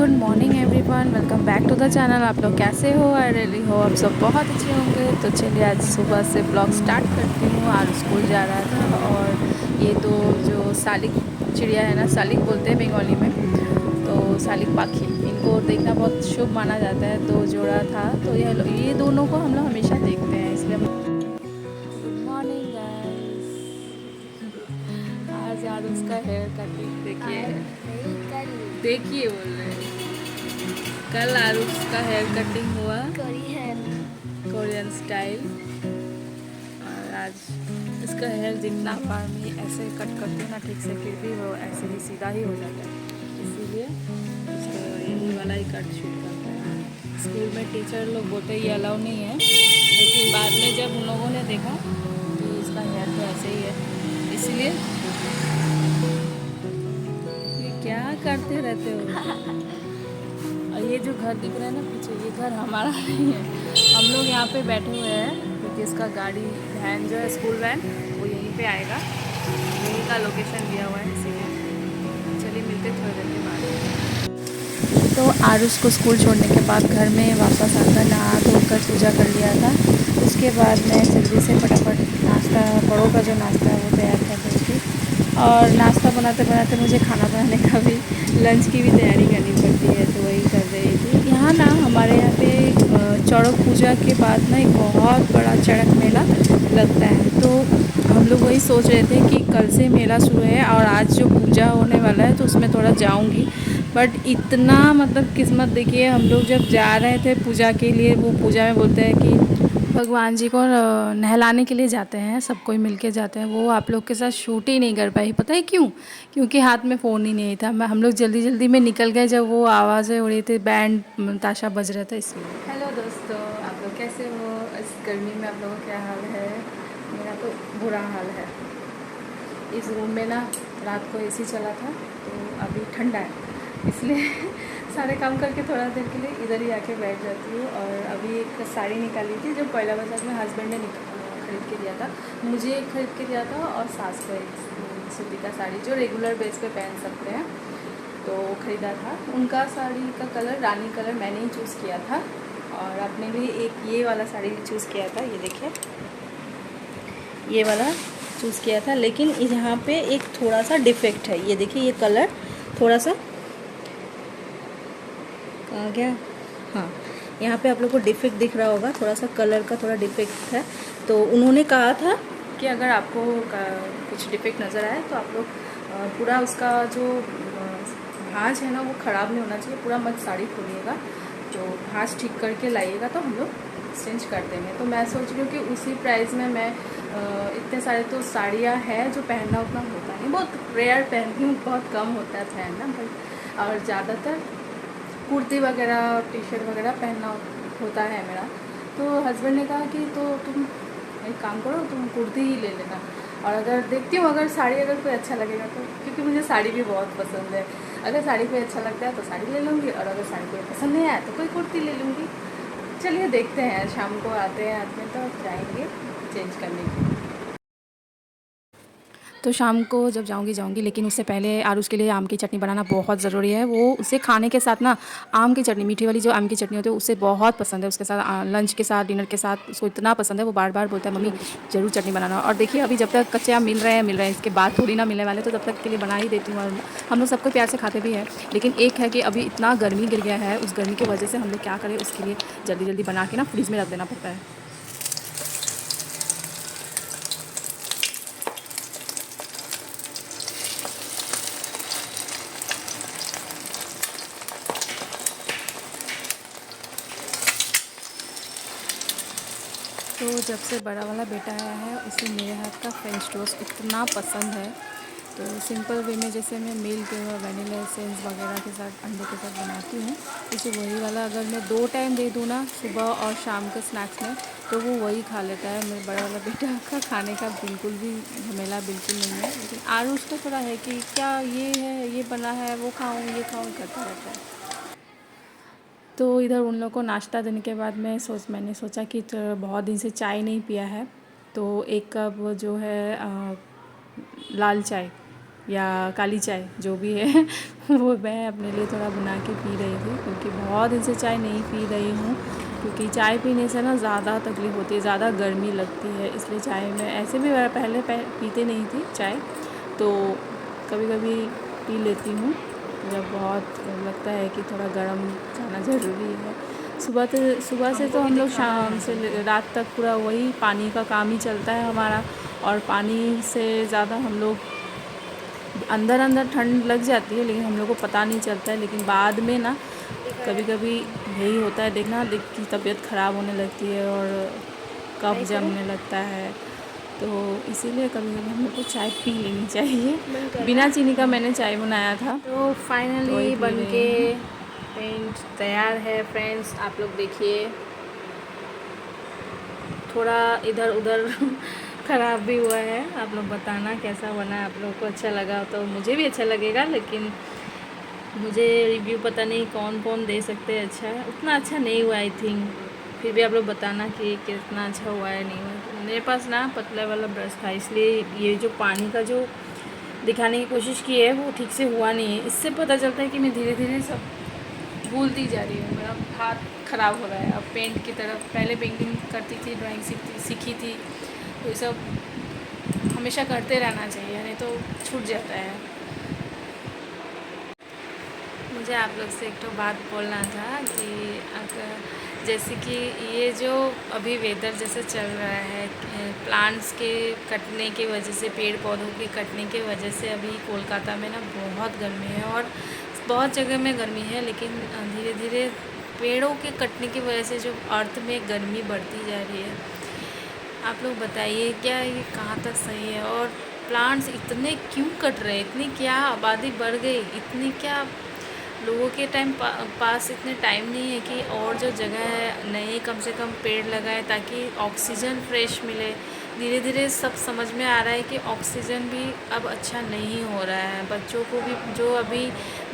Good morning everyone, welcome back to the channel. आप लोग कैसे हो? आई रियली हो आप सब बहुत अच्छे होंगे। तो चलिए आज सुबह से ब्लॉग स्टार्ट करती हूँ। आज स्कूल जा रहा था और ये दो जो सालिक चिड़िया है ना, सालिक बोलते हैं बंगाली में, तो सालिक पाखी, इनको देखना बहुत शुभ माना जाता है। तो जोड़ा था, तो ये दोनों को हम लोग हमेशा देखते हैं, इसलिए गुड मॉर्निंग गाइस। आज यार उसका हेयर कटिंग देखिए, देखिए बोल रहे हैं। कल आरुष का हेयर कटिंग हुआ कोरियन स्टाइल, और आज इसका हेयर जितना बार मैं ऐसे कट करती हूँ ना ठीक से, फिर भी वो ऐसे ही सीधा ही हो जाता है। इसीलिए इसको यही वाला ही कट शूट करता है। स्कूल में टीचर लोग बोलते ये अलाउ नहीं है, लेकिन बाद में जब उन लोगों ने देखा कि इसका हेयर तो ऐसे ही है, इसलिए ये क्या करते रहते हो। और ये जो घर दिख रहा है ना पीछे, ये घर हमारा नहीं है। हम लोग यहाँ पे बैठे हुए हैं क्योंकि इसका गाड़ी वैन जो है, स्कूल वैन, वो यहीं पे आएगा। यहीं का लोकेशन दिया हुआ है, इसीलिए चलिए मिलते थोड़ी देर के बाद। तो आरुष को स्कूल छोड़ने के बाद घर में वापस आकर नहा धोकर पूजा कर लिया था। उसके बाद मैं जल्दी से फटाफट नाश्ता, बड़ों का जो नाश्ता है वो तैयार कर रही थी। और नाश्ता बनाते बनाते मुझे खाना बनाने का भी, लंच की भी तैयारी करनी पड़ती है, तो वही कर रही थी। यहाँ ना हमारे यहाँ पे चौड़क पूजा के बाद ना एक बहुत बड़ा चड़क मेला लगता है। तो हम लोग वही सोच रहे थे कि कल से मेला शुरू है और आज जो पूजा होने वाला है तो उसमें थोड़ा जाऊंगी। बट इतना मतलब किस्मत देखिए, हम लोग जब जा रहे थे पूजा के लिए, वो पूजा में बोलते हैं कि भगवान जी को नहलाने के लिए जाते हैं, सब कोई मिलके जाते हैं। वो आप लोग के साथ शूट ही नहीं कर पाई, पता है क्यों? क्योंकि हाथ में फ़ोन ही नहीं था। हम लोग जल्दी जल्दी में निकल गए जब वो आवाज़ें हो रही थी, बैंड ताशा बज रहा था, इसलिए। हेलो दोस्तों, आप लोग कैसे हो? इस गर्मी में आप लोगों का क्या हाल है? मेरा तो बुरा हाल है। इस रूम में ना रात को एसी चला था, तो अभी ठंडा है, इसलिए सारे काम करके थोड़ा देर के लिए इधर ही आके बैठ जाती हूँ। और अभी एक साड़ी निकाली थी जो पहला बाजार में हस्बैंड ने खरीद के दिया था, मुझे एक खरीद के दिया था और सास को एक सूती का साड़ी जो रेगुलर बेस पे पहन सकते हैं, तो ख़रीदा था। उनका साड़ी का कलर रानी कलर मैंने ही चूज़ किया था, और अपने लिए एक ये वाला साड़ी चूज़ किया था। ये देखिए, ये वाला चूज़ किया था, लेकिन यहाँ पे एक थोड़ा सा डिफेक्ट है। ये देखिए, ये कलर थोड़ा सा कहाँ गया? हाँ, यहाँ पे आप लोग को डिफेक्ट दिख रहा होगा, थोड़ा सा कलर का थोड़ा डिफेक्ट है। तो उन्होंने कहा था कि अगर आपको कुछ डिफेक्ट नज़र आए तो आप लोग पूरा उसका जो भाँज है ना वो ख़राब नहीं होना चाहिए, पूरा मत साड़ी खोलिएगा, तो भाँज ठीक करके लाइएगा, तो हम लोग एक्सचेंज कर देंगे। तो मैं सोच रही हूँ कि उसी प्राइस में मैं इतने सारे तो साड़ियाँ हैं जो पहनना उतना होता नहीं, बहुत रेयर पहनती हूँ, बहुत कम होता है पहनना, बट और ज़्यादातर कुर्ती वगैरह टी शर्ट वगैरह पहनना होता है मेरा। तो हस्बैंड ने कहा कि तो तुम एक काम करो, तुम कुर्ती ही ले लेना, और अगर देखती हूँ अगर साड़ी अगर कोई अच्छा लगेगा तो, क्योंकि मुझे साड़ी भी बहुत पसंद है, अगर साड़ी कोई अच्छा लगता है तो साड़ी ले लूँगी, और अगर साड़ी कोई पसंद नहीं आया तो कोई कुर्ती ले लूँगी। चलिए देखते हैं, शाम को आते हैं आदमी तो जाएंगे चेंज करने के। तो शाम को जब जाऊंगी, लेकिन उससे पहले आरुष के लिए आम की चटनी बनाना बहुत ज़रूरी है। वो उसे खाने के साथ ना आम की चटनी, मीठी वाली जो आम की चटनी होती है, उसे बहुत पसंद है। उसके साथ लंच के साथ, डिनर के साथ उसको इतना पसंद है, वो बार बार बोलता है मम्मी ज़रूर चटनी बनाना। और देखिए अभी जब तक कच्चे आम मिल रहे हैं, इसके बाद थोड़ी ना मिलने वाले, तो तब तक के लिए बना ही देती हूँ। और हम लोग सबको प्यार से खाते भी हैं। लेकिन एक है कि अभी इतना गर्मी गिर गया है, उस गर्मी की वजह से हम लोग क्या करें, उसके लिए जल्दी जल्दी बना के ना फ्रिज में रख देना पड़ता है। तो जब से बड़ा वाला बेटा आया है, उसे मेरे हाथ का फ्रेंच टोस्ट इतना पसंद है। तो सिंपल वे में जैसे मैं मिल्क और वनीला एसेंस वगैरह के साथ, अंडे के साथ बनाती हूँ, उसे वही वाला अगर मैं 2 टाइम दे दूँ ना, सुबह और शाम के स्नैक्स में, तो वो वही खा लेता है। मेरे बड़ा वाला बेटा का खाने का बिल्कुल भी झमेला बिल्कुल नहीं है। लेकिन आरुष का थोड़ा है कि क्या ये है, ये बना है, वो खाऊँ, ये खाऊँ, करता रहता है। तो इधर उन लोगों को नाश्ता देने के बाद मैंने सोचा कि बहुत दिन से चाय नहीं पिया है, तो एक कप जो है लाल चाय, या काली चाय जो भी है वो मैं अपने लिए थोड़ा बना के पी रही थी, क्योंकि बहुत दिन से चाय नहीं पी रही हूँ। क्योंकि चाय पीने से ना ज़्यादा तकलीफ़ होती है, ज़्यादा गर्मी लगती है, इसलिए चाय मैं ऐसे भी मैं पहले पीते नहीं थी चाय, तो कभी कभी पी लेती हूँ जब बहुत लगता है कि थोड़ा गर्म खाना ज़रूरी है। सुबह से तो हम लोग शाम से रात तक पूरा वही पानी का काम ही चलता है हमारा, और पानी से ज़्यादा हम लोग अंदर ठंड लग जाती है, लेकिन हम लोग को पता नहीं चलता है। लेकिन बाद में ना कभी कभी यही होता है, देखना की तबीयत ख़राब होने लगती है और कफ जमने लगता है। तो इसीलिए कभी कभी हम लोग को चाय पी लेनी चाहिए। बिना चीनी का मैंने चाय बनाया था। तो फाइनली तो बन के पेंट तैयार है फ्रेंड्स, आप लोग देखिए। थोड़ा इधर उधर ख़राब भी हुआ है, आप लोग बताना कैसा बना है। आप लोगों को अच्छा लगा तो मुझे भी अच्छा लगेगा, लेकिन मुझे रिव्यू पता नहीं कौन कौन दे सकते हैं अच्छा है। उतना अच्छा नहीं हुआ आई थिंक, फिर भी आप लोग बताना कि कितना अच्छा हुआ है नहीं हुआ। मेरे पास ना पतला वाला ब्रश था, इसलिए ये जो पानी का जो दिखाने की कोशिश की है वो ठीक से हुआ नहीं है। इससे पता चलता है कि मैं धीरे धीरे सब भूलती जा रही हूँ, मेरा हाथ ख़राब हो रहा है अब पेंट की तरफ। पहले पेंटिंग करती थी, ड्राइंग सीखी थी, तो ये सब हमेशा करते रहना चाहिए, नहीं तो छूट जाता है। मुझे आप लोग से एक तो बात बोलना था कि अगर जैसे कि ये जो अभी वेदर जैसे चल रहा है, प्लांट्स के कटने की वजह से, पेड़ पौधों के कटने की वजह से अभी कोलकाता में ना बहुत गर्मी है, और बहुत जगह में गर्मी है। लेकिन धीरे धीरे पेड़ों के कटने की वजह से जो अर्थ में गर्मी बढ़ती जा रही है, आप लोग बताइए क्या ये कहाँ तक सही है? और प्लांट्स इतने क्यों कट रहे हैं? इतनी क्या आबादी बढ़ गई, इतनी क्या लोगों के पास इतने टाइम नहीं है कि और जो जगह है नए कम से कम पेड़ लगाए ताकि ऑक्सीजन फ्रेश मिले। धीरे धीरे सब समझ में आ रहा है कि ऑक्सीजन भी अब अच्छा नहीं हो रहा है। बच्चों को भी, जो अभी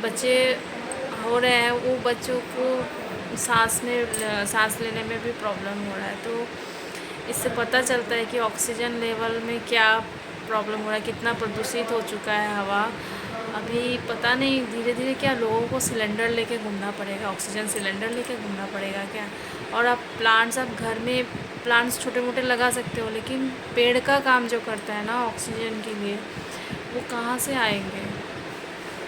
बच्चे हो रहे हैं, वो बच्चों को सांस लेने में भी प्रॉब्लम हो रहा है। तो इससे पता चलता है कि ऑक्सीजन लेवल में क्या प्रॉब्लम हो रहा है, कितना प्रदूषित हो चुका है हवा। अभी पता नहीं धीरे धीरे क्या लोगों को सिलेंडर लेके घूमना पड़ेगा, ऑक्सीजन सिलेंडर लेके घूमना पड़ेगा क्या? और आप घर में प्लांट्स छोटे मोटे लगा सकते हो, लेकिन पेड़ का काम जो करता है ना ऑक्सीजन के लिए, वो कहाँ से आएंगे?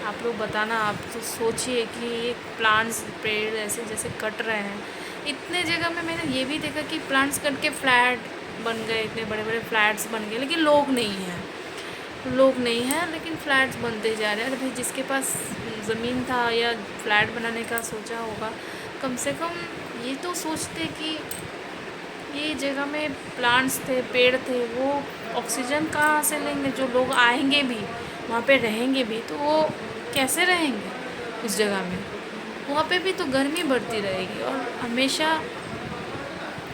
आप लोग बताना। आप तो सोचिए कि ये प्लांट्स, पेड़ ऐसे जैसे कट रहे हैं। इतने जगह में मैंने ये भी देखा कि प्लांट्स कट के फ्लैट बन गए, इतने बड़े बड़े फ्लैट्स बन गए, लेकिन लोग नहीं हैं, लेकिन फ्लैट्स बनते जा रहे हैं। अरे भाई, जिसके पास ज़मीन था या फ्लैट बनाने का सोचा होगा, कम से कम ये तो सोचते कि ये जगह में प्लांट्स थे, पेड़ थे, वो ऑक्सीजन कहाँ से लेंगे? जो लोग आएंगे भी, वहाँ पे रहेंगे भी, तो वो कैसे रहेंगे उस जगह में? वहाँ पे भी तो गर्मी बढ़ती रहेगी। और हमेशा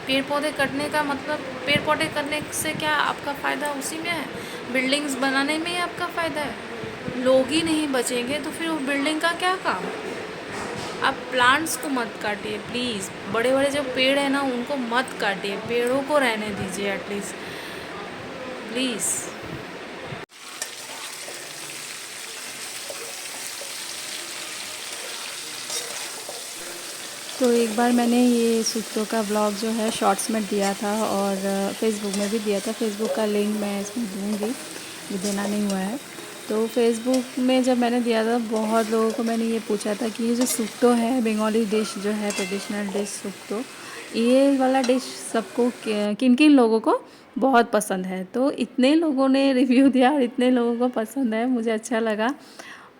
पेड़ पौधे कटने का मतलब, पेड़ पौधे कटने से क्या आपका फ़ायदा उसी में है? बिल्डिंग्स बनाने में ही आपका फ़ायदा है। लोग ही नहीं बचेंगे तो फिर वो बिल्डिंग का क्या काम? आप प्लांट्स को मत काटिए प्लीज़। बड़े बड़े जो पेड़ हैं ना, उनको मत काटिए, पेड़ों को रहने दीजिए एटलीस्ट, प्लीज़। तो एक बार मैंने ये सुक्तों का ब्लॉग जो है शॉर्ट्स में दिया था, और फेसबुक में भी दिया था। फेसबुक का लिंक मैं इसमें दूँगी, ये देना नहीं हुआ है। तो फेसबुक में जब मैंने दिया था, बहुत लोगों को मैंने ये पूछा था कि ये जो सुक्तो है, बंगाली डिश जो है, ट्रेडिशनल डिश सुक्तो, ये वाला डिश सबको किन किन लोगों को बहुत पसंद है। तो इतने लोगों ने रिव्यू दिया और इतने लोगों को पसंद है, मुझे अच्छा लगा।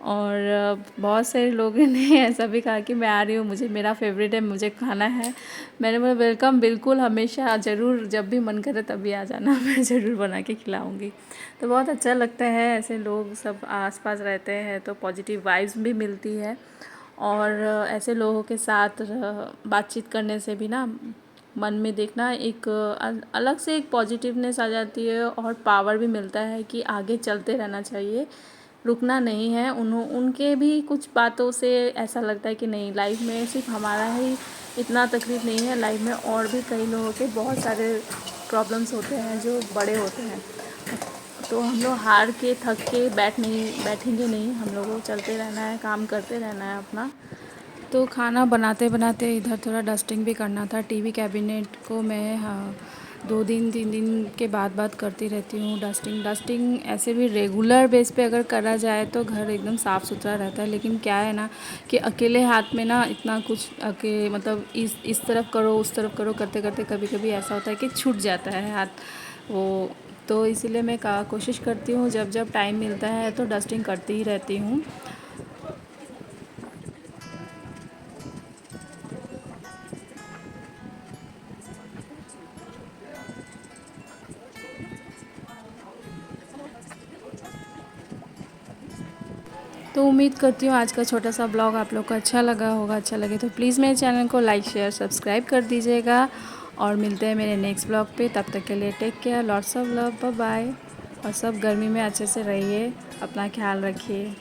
और बहुत सारे लोगों ने ऐसा भी कहा कि मैं आ रही हूँ, मुझे मेरा फेवरेट है, मुझे खाना है। मैंने बोला वेलकम, बिल्कुल, हमेशा ज़रूर, जब भी मन करे तभी आ जाना, मैं ज़रूर बना के खिलाऊँगी। तो बहुत अच्छा लगता है, ऐसे लोग सब आसपास रहते हैं तो पॉजिटिव वाइब्स भी मिलती है। और ऐसे लोगों के साथ बातचीत करने से भी ना मन में देखना एक अलग से एक पॉजिटिवनेस आ जाती है, और पावर भी मिलता है कि आगे चलते रहना चाहिए, रुकना नहीं है। उनके भी कुछ बातों से ऐसा लगता है कि नहीं, लाइफ में सिर्फ हमारा ही इतना तकलीफ़ नहीं है, लाइफ में और भी कई लोगों के बहुत सारे प्रॉब्लम्स होते हैं जो बड़े होते हैं। तो हम लोग हार के थक के बैठेंगे नहीं, हम लोगों को चलते रहना है, काम करते रहना है अपना। तो खाना बनाते बनाते इधर थोड़ा डस्टिंग भी करना था। टीवी कैबिनेट को मैं 2 दिन 3 दिन के बाद करती रहती हूँ डस्टिंग ऐसे भी रेगुलर बेस पे अगर करा जाए तो घर एकदम साफ़ सुथरा रहता है। लेकिन क्या है ना कि अकेले हाथ में ना इतना कुछ मतलब इस तरफ करो उस तरफ करो करते करते कभी कभी ऐसा होता है कि छूट जाता है हाथ वो। तो इसीलिए मैं कोशिश करती हूँ जब जब टाइम मिलता है तो डस्टिंग करती ही रहती हूँ। तो उम्मीद करती हूँ आज का छोटा सा ब्लॉग आप लोग को अच्छा लगा होगा। अच्छा लगे तो प्लीज़ मेरे चैनल को लाइक शेयर सब्सक्राइब कर दीजिएगा और मिलते हैं मेरे नेक्स्ट ब्लॉग पे। तब तक के लिए take care, lots of love, bye bye. और सब गर्मी में अच्छे से रहिए, अपना ख्याल रखिए।